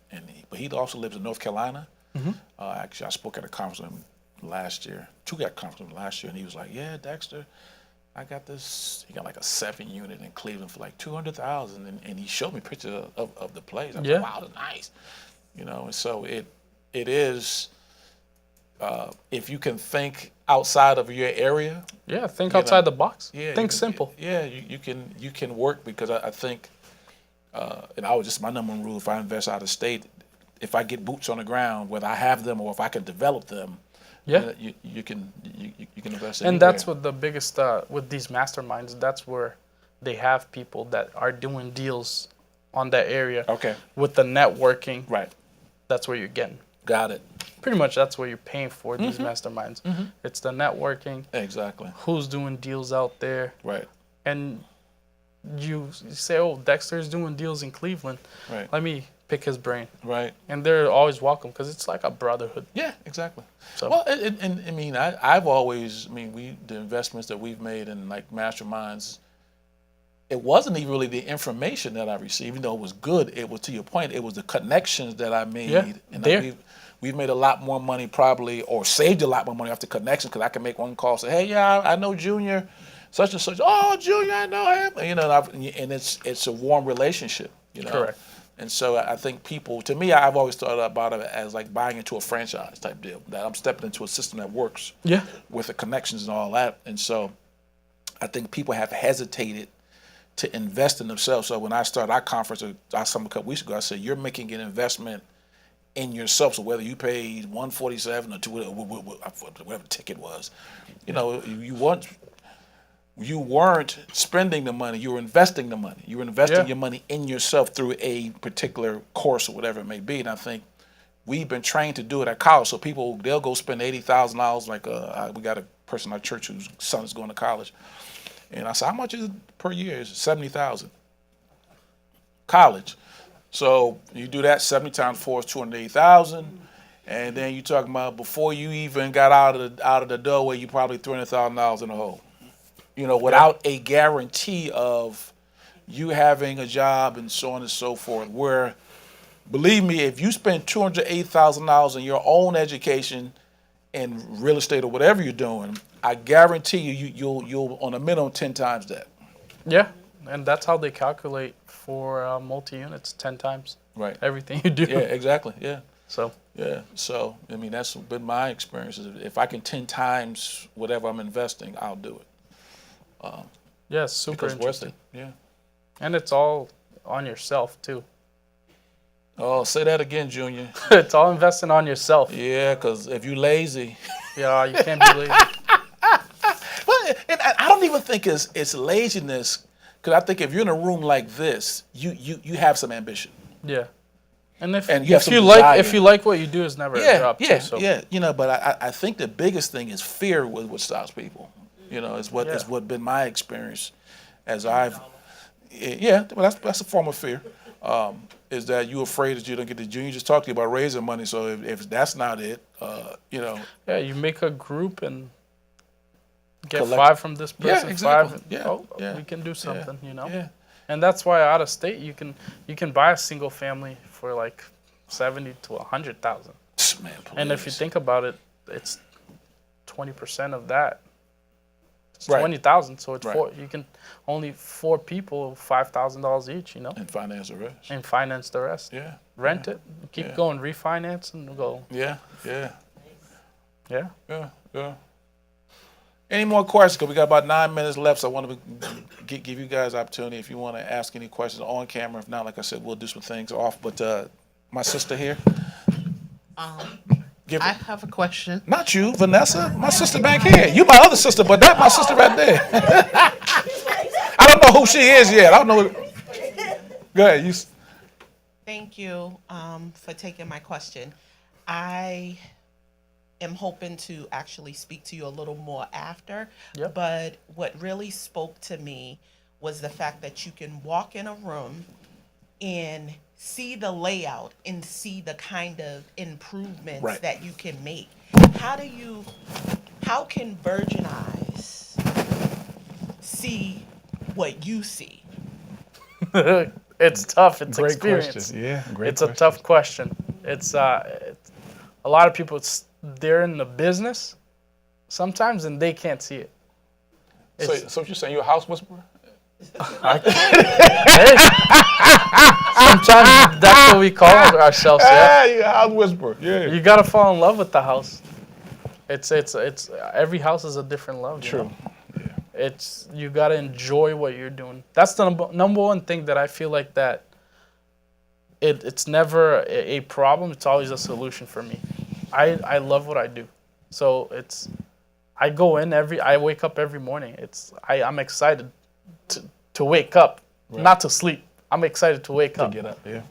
but he also lives in North Carolina. Actually, I spoke at a conference with him last year. And he was like, "Yeah, Dexter, I got this." He got like a 7-unit in Cleveland for like $200,000, and he showed me pictures of the place. I was Yeah. like, "Wow, that's nice." And so it is. If you can think outside of your area, Yeah, think You outside know, the box. yeah, Think you- simple. Yeah, you can work, because I think, and I was just my number one rule: if I invest out of state, if I get boots on the ground, whether I have them or if I can develop them, Yeah. you can invest. And anywhere. that's what the biggest with these masterminds. That's where they have people that are doing deals on that area. Okay. With the networking, Right. that's where you're getting. Got it. Pretty much, that's what you're paying for these masterminds. It's the networking. Exactly. Who's doing deals out there, Right. and you say, "Oh, Dexter's doing deals in Cleveland. Right. Let me pick his brain." Right. And they're always welcome because it's like a brotherhood. Yeah. Exactly. So- Well, and I mean, I've always, the investments that we've made in like masterminds, it wasn't even really the information that I received, even though it was good. It was, to your point, it was the connections that I made. Yeah, And there. we've made a lot more money probably, or saved a lot more money after connections, because I can make one call, say, "Hey, yeah, I know Junior, such and such." "Oh, Junior, I know him." And it's a warm relationship. Correct. And so I think people, to me, I've always thought about it as like buying into a franchise type deal, that I'm stepping into a system that works Yeah. with the connections and all that. And so I think people have hesitated to invest in themselves. So when I started our conference, a couple weeks ago, I said, you're making an investment in yourself. So whether you paid $147 or whatever the ticket was, you weren't spending the money, you were investing the money. You were investing Yeah. your money in yourself through a particular course or whatever it may be. And I think we've been trained to do it at college. So people, they'll go spend $80,000. Like we got a person in our church whose son is going to college. And I said, "How much is it per year?" It's $70,000. College. So you do that, 70 times 4 is 280,000. And then you talking about before you even got out of the doorway, you probably $300,000 in the hole. Without a guarantee of you having a job and so on and so forth. Where, believe me, if you spend $208,000 on your own education in real estate or whatever you're doing, I guarantee you'll on a minimum 10 times that. Yeah. And that's how they calculate for multi-units, 10 times. Right. Everything you do. Yeah, exactly. Yeah. So, Yeah. So, that's been my experience. If I can 10 times whatever I'm investing, I'll do it. yeah, it's super Because it's worth interesting. it. Yeah. And it's all on yourself, too. Oh, say that again, Junior. It's all investing on yourself. Yeah, because if you're lazy. Yeah, you can't be lazy. But and I don't even think it's laziness, because I think if you're in a room like this, you have some ambition. Yeah. And if And you have if some you desire. like what you do, is never a Yeah, job yeah, too. So yeah. But I think the biggest thing is fear with what stops people. Is Yeah. what been my experience, as I've. Yeah, well, that's a form of fear. Is that you're afraid that you don't get the Junior just talked to you about raising money. So if that's not it, yeah, you make a group and get Collect- 5 from this Yeah, person, exactly. 5. Yeah, Oh, yeah, we can do something, Yeah. And that's why out of state you can buy a single family for like 70 to 100,000. Man, And if you please. think about it, it's 20% of that. It's Right. 20,000, so it's Right. four. You can only 4 people, $5,000 each. And finance the rest. And finance the rest. Yeah. Rent it, keep Yeah. going, refinance, and go. Yeah. Yeah. Yeah. Yeah. Yeah. Any more questions? Because we got about 9 minutes left, so I want to give you guys opportunity if you want to ask any questions on camera. If not, like I said, we'll do some things off. But my sister here. Give I it. have a question. Not you, Vanessa. My sister back here. You my other sister, but that my sister right there. I don't know who she is yet. I don't know. Go ahead. You. Thank you for taking my question. I am hoping to actually speak to you a little more after. Yep. But what really spoke to me was the fact that you can walk in a room and see the layout and see the kind of improvements Right. that you can make. How can virgin eyes see what you see? It's tough. It's Great experience. question. Yeah, great It's a tough question. It's a lot of people. They're in the business sometimes and they can't see it. So you're saying you're a house whisperer? Hey, sometimes that's what we call ourselves. Yeah. You're a house whisperer. Yeah. You gotta fall in love with the house. It's every house is a different love. You know? It's you gotta enjoy what you're doing. That's the number one thing that I feel like that. It's never a problem. It's always a solution for me. I love what I do, so I go in I wake up every morning. I'm excited to wake up, not to sleep. I'm excited to wake up. Get up. Yeah.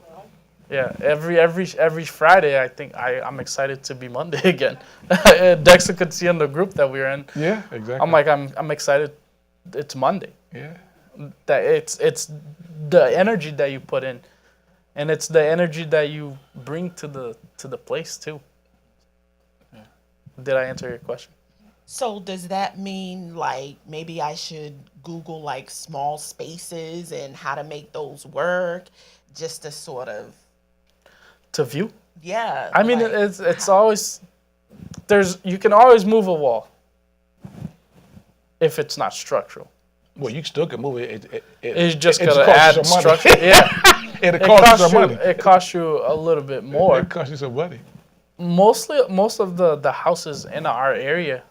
Yeah, every Friday, I think I'm excited to be Monday again. Dexter could see in the group that we were in. Yeah, exactly. I'm like, I'm excited. It's Monday. Yeah. That it's the energy that you put in, and it's the energy that you bring to the place too. Yeah. Did I answer your question? So does that mean like maybe I should Google like small spaces and how to make those work, just to sort of To view? yeah. I mean, like, it's always you can always move a wall if it's not structural. Well, you still can move it. It's just it gonna costs add you some money. structure. Yeah, It costs you some money. it costs you a little bit more. It costs you some money. Most of the houses in our area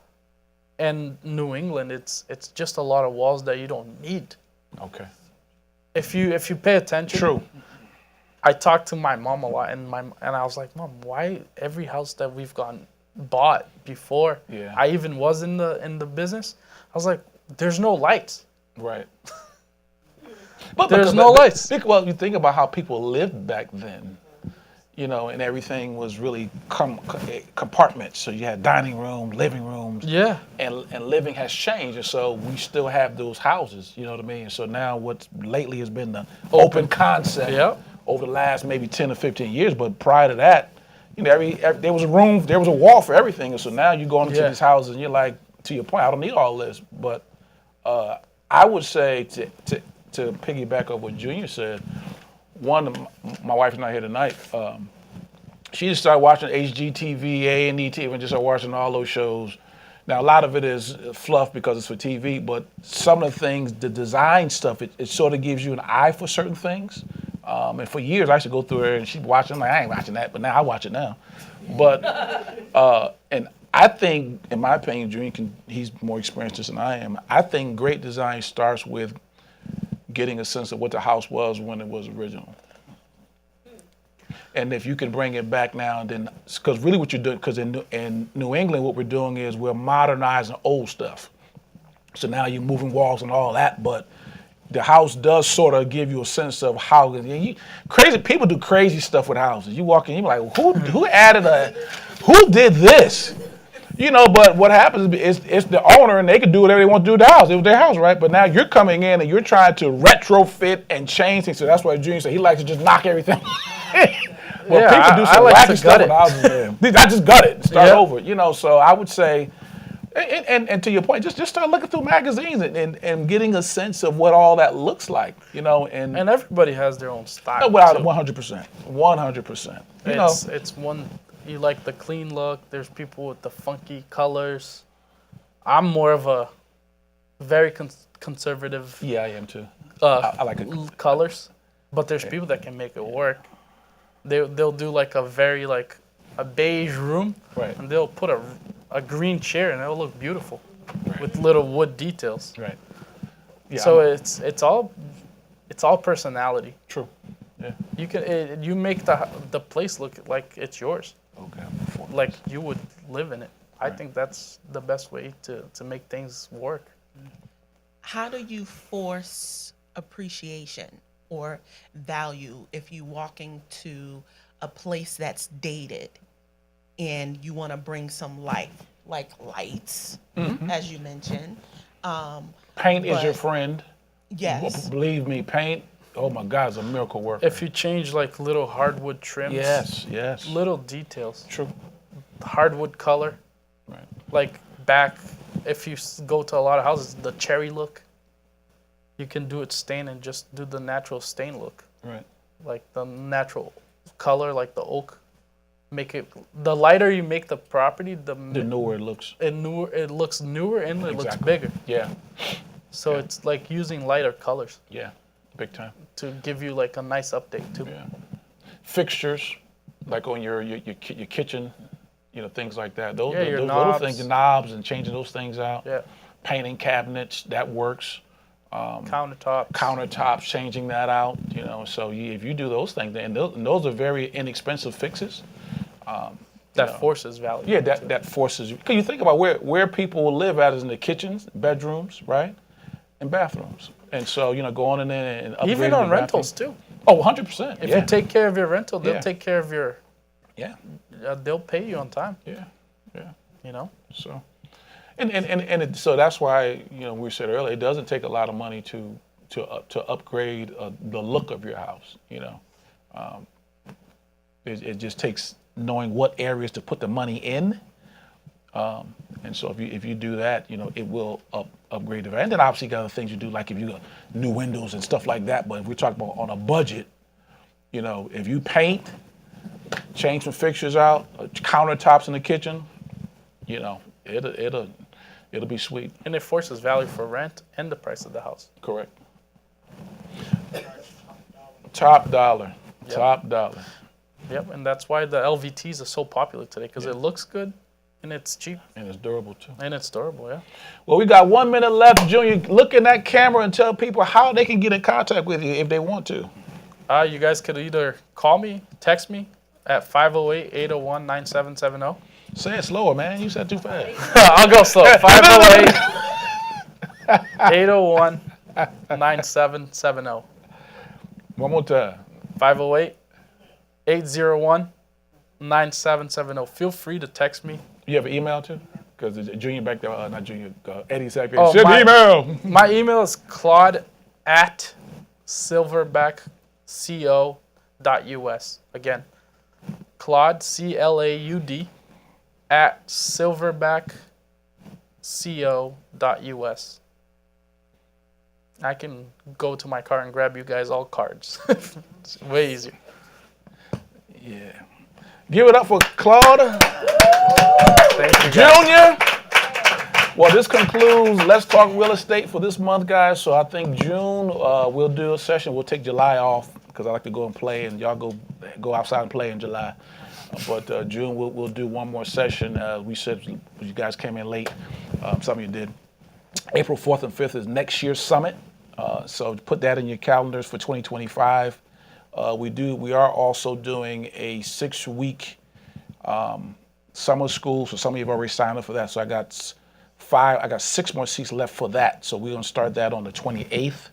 and New England, it's just a lot of walls that you don't need. Okay. If you pay attention. True. I talked to my mom a lot, and I was like, Mom, why every house that we've bought before Yeah. I even was in the business, I was like, there's no lights. Right. There's no lights. Well, you think about how people lived back then, and everything was really compartments. So you had dining room, living rooms. Yeah. And living has changed, and so we still have those houses. You know what I mean? So now what lately has been the open concept. Yep. Over the last maybe 10 or 15 years, but prior to that, every there was a room, there was a wall for everything. And so now you go into these houses and you're like, to your point, I don't need all this. But I would say to piggyback off what Junior said, my wife's not here tonight. She just started watching HGTV, A&E TV, and just started watching all those shows. Now, a lot of it is fluff because it's for TV, but some of the things, the design stuff, it sort of gives you an eye for certain things. And for years, I used to go through her and she'd watch it. I'm like, I ain't watching that, but now I watch it now. But, and I think, in my opinion, he's more experienced than I am. I think great design starts with getting a sense of what the house was when it was original. And if you can bring it back now, then, because really what you're doing, because in New England, what we're doing is we're modernizing old stuff. So now you're moving walls and all that, but the house does sort of give you a sense of how crazy people do crazy stuff with houses. You walk in, you're like, who did this? But what happens is it's the owner, and they can do whatever they want to do with the house. It was their house, right? But now you're coming in and you're trying to retrofit and change things. So that's why Junior said he likes to just knock everything. Well, people do some wacky stuff with houses, man. I just gut it and start over. So I would say, and to your point, just start looking through magazines and getting a sense of what all that looks like, And everybody has their own style. Without too. 100%, 100%. It's one. You like the clean look. There's people with the funky colors. I'm more of a very conservative Yeah, I am too. I like it. colors, but there's people that can make it work. They'll do like a very like a beige room, Right. and they'll put a green chair, and it'll look beautiful Right. with little wood details. Right. Yeah, So I'm- it's all personality. true. Yeah. You can you make the place look like it's yours, Okay. like you would live in it. I think that's the best way to make things work. How do you force appreciation or value if you walking to a place that's dated and you want to bring some life, like lights, as you mentioned? Paint is your But- friend. Yes. Believe me, paint. Oh my God, is a miracle worker. If you change like little hardwood trims, yes. little details, True. hardwood color, Right. like back. If you go to a lot of houses, the cherry look, you can do it stain and just do the natural stain look, Right. like the natural color, like the oak. Make it the lighter you make the property, The newer it looks. it looks newer and it looks Exactly. bigger. Yeah. So it's like using lighter colors Yeah. Big time. to give you like a nice update too. Yeah. Fixtures, like on your kitchen, things like that. Those, Yeah, your those little knobs. things, the knobs, and changing those things out. Yeah, Painting cabinets, that works. countertops. Countertops, changing that out. So if you do those things, and those are very inexpensive fixes. that forces value. Yeah, that forces you. Because you think about where people will live at is in the kitchens, bedrooms, right, and bathrooms. And so going in there and upgrading Even the on bathroom. rentals too. Oh, 100%. If yeah. you take care of your rental, they'll Yeah. take care of your. yeah, They'll pay you on time. yeah. You know. So, so that's why we said earlier it doesn't take a lot of money to upgrade the look of your house. It just takes knowing what areas to put the money in, and so if you do that, it will upgrade the value. And then obviously you got other things you do, like if you got new windows and stuff like that. But if we're talking about on a budget, if you paint, change some fixtures out, countertops in the kitchen, it'll be sweet. And it forces value for rent and the price of the house. Correct. Top dollar. Yep. Top dollar. Yep, and that's why the LVTs are so popular today because it looks good and it's cheap And it's durable too. and it's durable. Yeah. Well, we got 1 minute left. Junior, look in that camera and tell people how they can get in contact with you if they want to. You guys could either call me, text me at 508-801-9770. Say it slower, man. You said too fast. I'll go slow. 508-801-9770. One more time. 508-801-9770. Feel free to text me. You have an email too? Because Junior back there, not Junior, Eddie said, Oh, send my- email. My email is claude@silverbackco.us. Again, Claude, CLAUD, @silverbackco.us. I can go to my car and grab you guys all cards. It's way easier. Yeah. Give it up for Claude. Thank you, guys. Junior. Well, this concludes Let's Talk Real Estate for this month, guys. So I think June we'll do a session. We'll take July off because I like to go and play, and y'all go outside and play in July. But June we'll do one more session. We said you guys came in late. Some of you did. April 4th and 5th is next year's summit. So put that in your calendars for 2025. We are also doing a 6-week summer school. So some of you have already signed up for that. So I got 6 more seats left for that. So we're gonna start that on the 28th.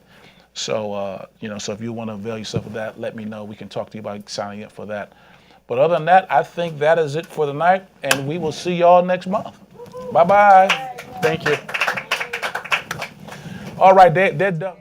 So so if you want to avail yourself of that, let me know. We can talk to you about signing up for that. But other than that, I think that is it for the night, and we will see y'all next month. Bye bye. Thank you. All right, they're done.